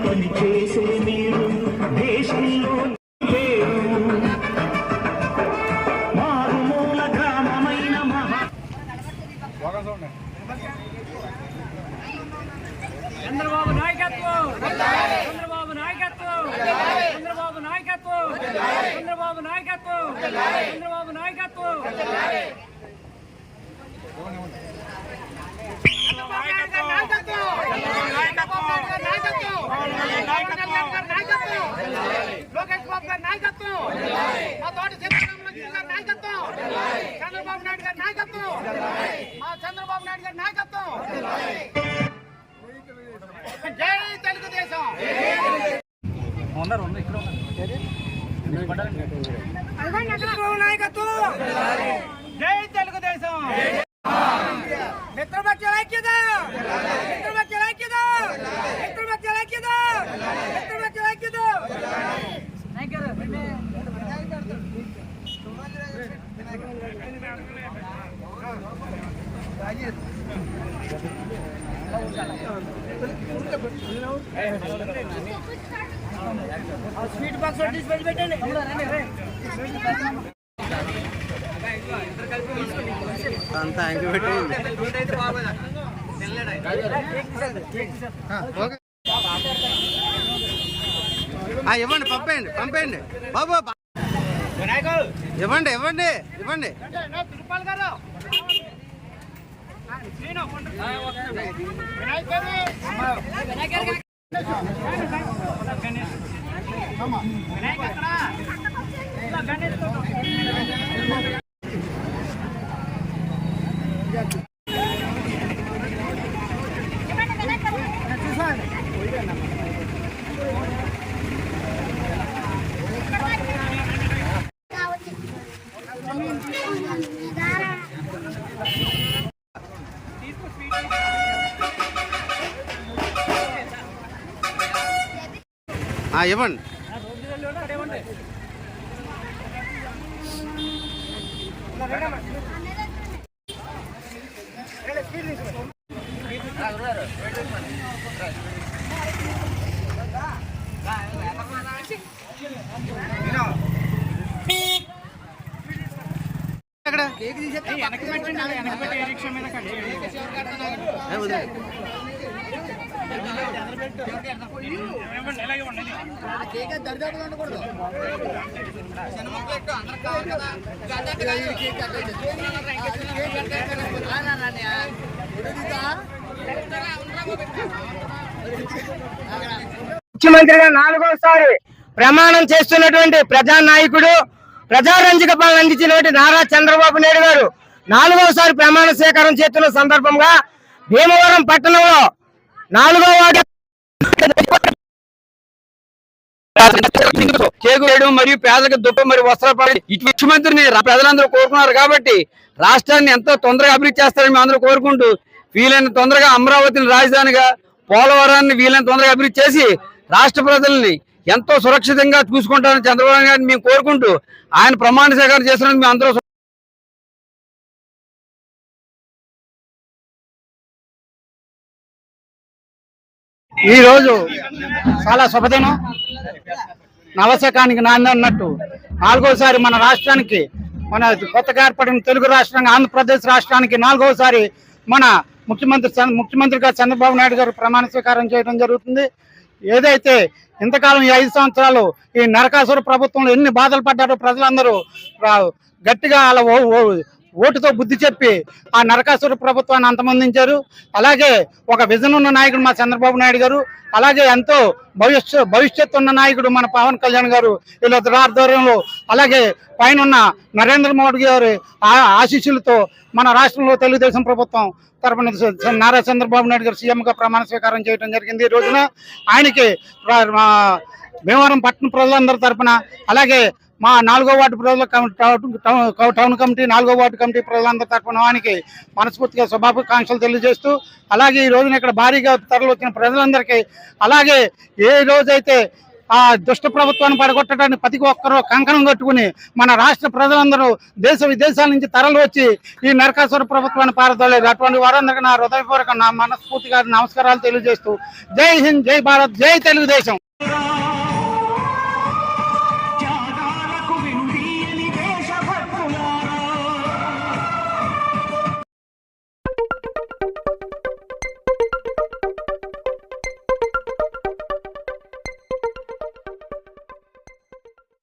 పని చేసే మీరు దేశంలో మారుమూల గ్రామమైన చంద్రబాబు నాయకత్వం, చంద్రబాబు నాయకత్వం, చంద్రబాబు నాయకత్వం, చంద్రబాబు నాయకత్వం, చంద్రబాబు నాయకత్వం. లోకేష్ బాబు గారి నాయకత్వం, మా తోటి శ్రీరామరాజు గారి నాయకత్వం, చంద్రబాబు నాయుడు గారి నాయకత్వం, మా చంద్రబాబు నాయుడు గారి నాయకత్వం. జై తెలుగుదేశం. నాయకత్వం, జై తెలుగుదేశం. మిత్రపక్షాల ఐక్యత, మిత్రపక్షాల ఐక్యత, మిత్రపక్షాల ఐక్యత, మిత్రపక్షాల ఐక్యత. స్వీట్ బాక్స్ తీసుకొని పెట్టండి. అంతా ఇంక పెట్టండి. ఇవ్వండి, పంపేయండి, పంపేయండి బాబు, ఇవ్వండి, ఇవ్వండి, ఇవ్వండి. తిరుపాల్ గారు ఇవ్వండి. ఎక్కడ? వదిలేయ్. ముఖ్యమంత్రిగా 4వసారి ప్రమాణం చేస్తున్నటువంటి ప్రజానాయకుడు, ప్రజారంజక పాలన అందించినటువంటి నారా చంద్రబాబు నాయుడు గారు 4వసారి ప్రమాణ స్వీకారం చేస్తున్న సందర్భంగా భీమవరం పట్టణంలో 4వ వార్డు కేకు వేయడం మరియు పేదలకు దుప్ప మరియు వస్త్రపడి ఇటు ముఖ్యమంత్రిని ప్రజలందరూ కోరుకున్నారు కాబట్టి రాష్ట్రాన్ని ఎంతో తొందరగా అభివృద్ధి చేస్తారని మేము అందరూ కోరుకుంటూ వీలైన తొందరగా అమరావతిని రాజధానిగా, పోలవరాన్ని వీలైన తొందరగా అభివృద్ధి చేసి రాష్ట్ర ప్రజల్ని ఎంతో సురక్షితంగా చూసుకుంటారని చంద్రబాబు గారిని మేము కోరుకుంటూ ఆయన ప్రమాణ స్వీకారం చేస్తున్నందుకు మేము అందరూ ఈ రోజు చాలా శుభదినం. నవశకానికి నాంది అన్నట్టు 4వసారి మన రాష్ట్రానికి, మన కొత్తగా ఏర్పడిన తెలుగు రాష్ట్రానికి, ఆంధ్రప్రదేశ్ రాష్ట్రానికి 4వసారి మన ముఖ్యమంత్రిగా చంద్రబాబు నాయుడు గారు ప్రమాణ స్వీకారం చేయడం జరుగుతుంది. ఏదైతే ఇంతకాలం ఈ 5 సంవత్సరాలు ఈ నరకాసుర ప్రభుత్వంలో ఎన్ని బాధలు పడ్డారో ప్రజలందరూ గట్టిగా అలా ఓటుతో బుద్ధి చెప్పి ఆ నరకాసుర ప్రభుత్వాన్ని అంతమొందించారు. అలాగే ఒక విజన్ ఉన్న నాయకుడు మా చంద్రబాబు నాయుడు గారు, అలాగే ఎంతో భవిష్యత్తు ఉన్న నాయకుడు మన పవన్ కళ్యాణ్ గారు వీళ్ళ ఆధ్వర్యంలో, అలాగే పైన నరేంద్ర మోడీ గారి ఆశీస్సులతో మన రాష్ట్రంలో తెలుగుదేశం ప్రభుత్వం తరపున నారా చంద్రబాబు నాయుడు గారు సీఎంగా ప్రమాణ స్వీకారం చేయడం జరిగింది. ఈ రోజున ఆయనకి భీమవరం పట్టణ ప్రజలందరి తరపున, అలాగే మా 4వ వార్డు ప్రజల టౌన్ కమిటీ, 4వ వార్డు కమిటీ ప్రజలందరి తరపున ఆయనకి మనస్ఫూర్తిగా శుభాకాంక్షలు తెలియజేస్తూ, అలాగే ఈ రోజున ఇక్కడ భారీగా తరలి వచ్చిన ప్రజలందరికీ, అలాగే ఏ రోజైతే ఆ దుష్ట ప్రభుత్వాన్ని పడగొట్టడానికి ప్రతి ఒక్కరూ కంకణం కట్టుకుని మన రాష్ట్ర ప్రజలందరూ దేశ విదేశాల నుంచి తరలి వచ్చి ఈ నరకాసుర ప్రభుత్వాన్ని పారదోలేదు, అటువంటి వారందరికీ నా హృదయపూర్వక మనస్ఫూర్తిగా నమస్కారాలు తెలియజేస్తూ జై హింద్, జై భారత్, జై తెలుగుదేశం.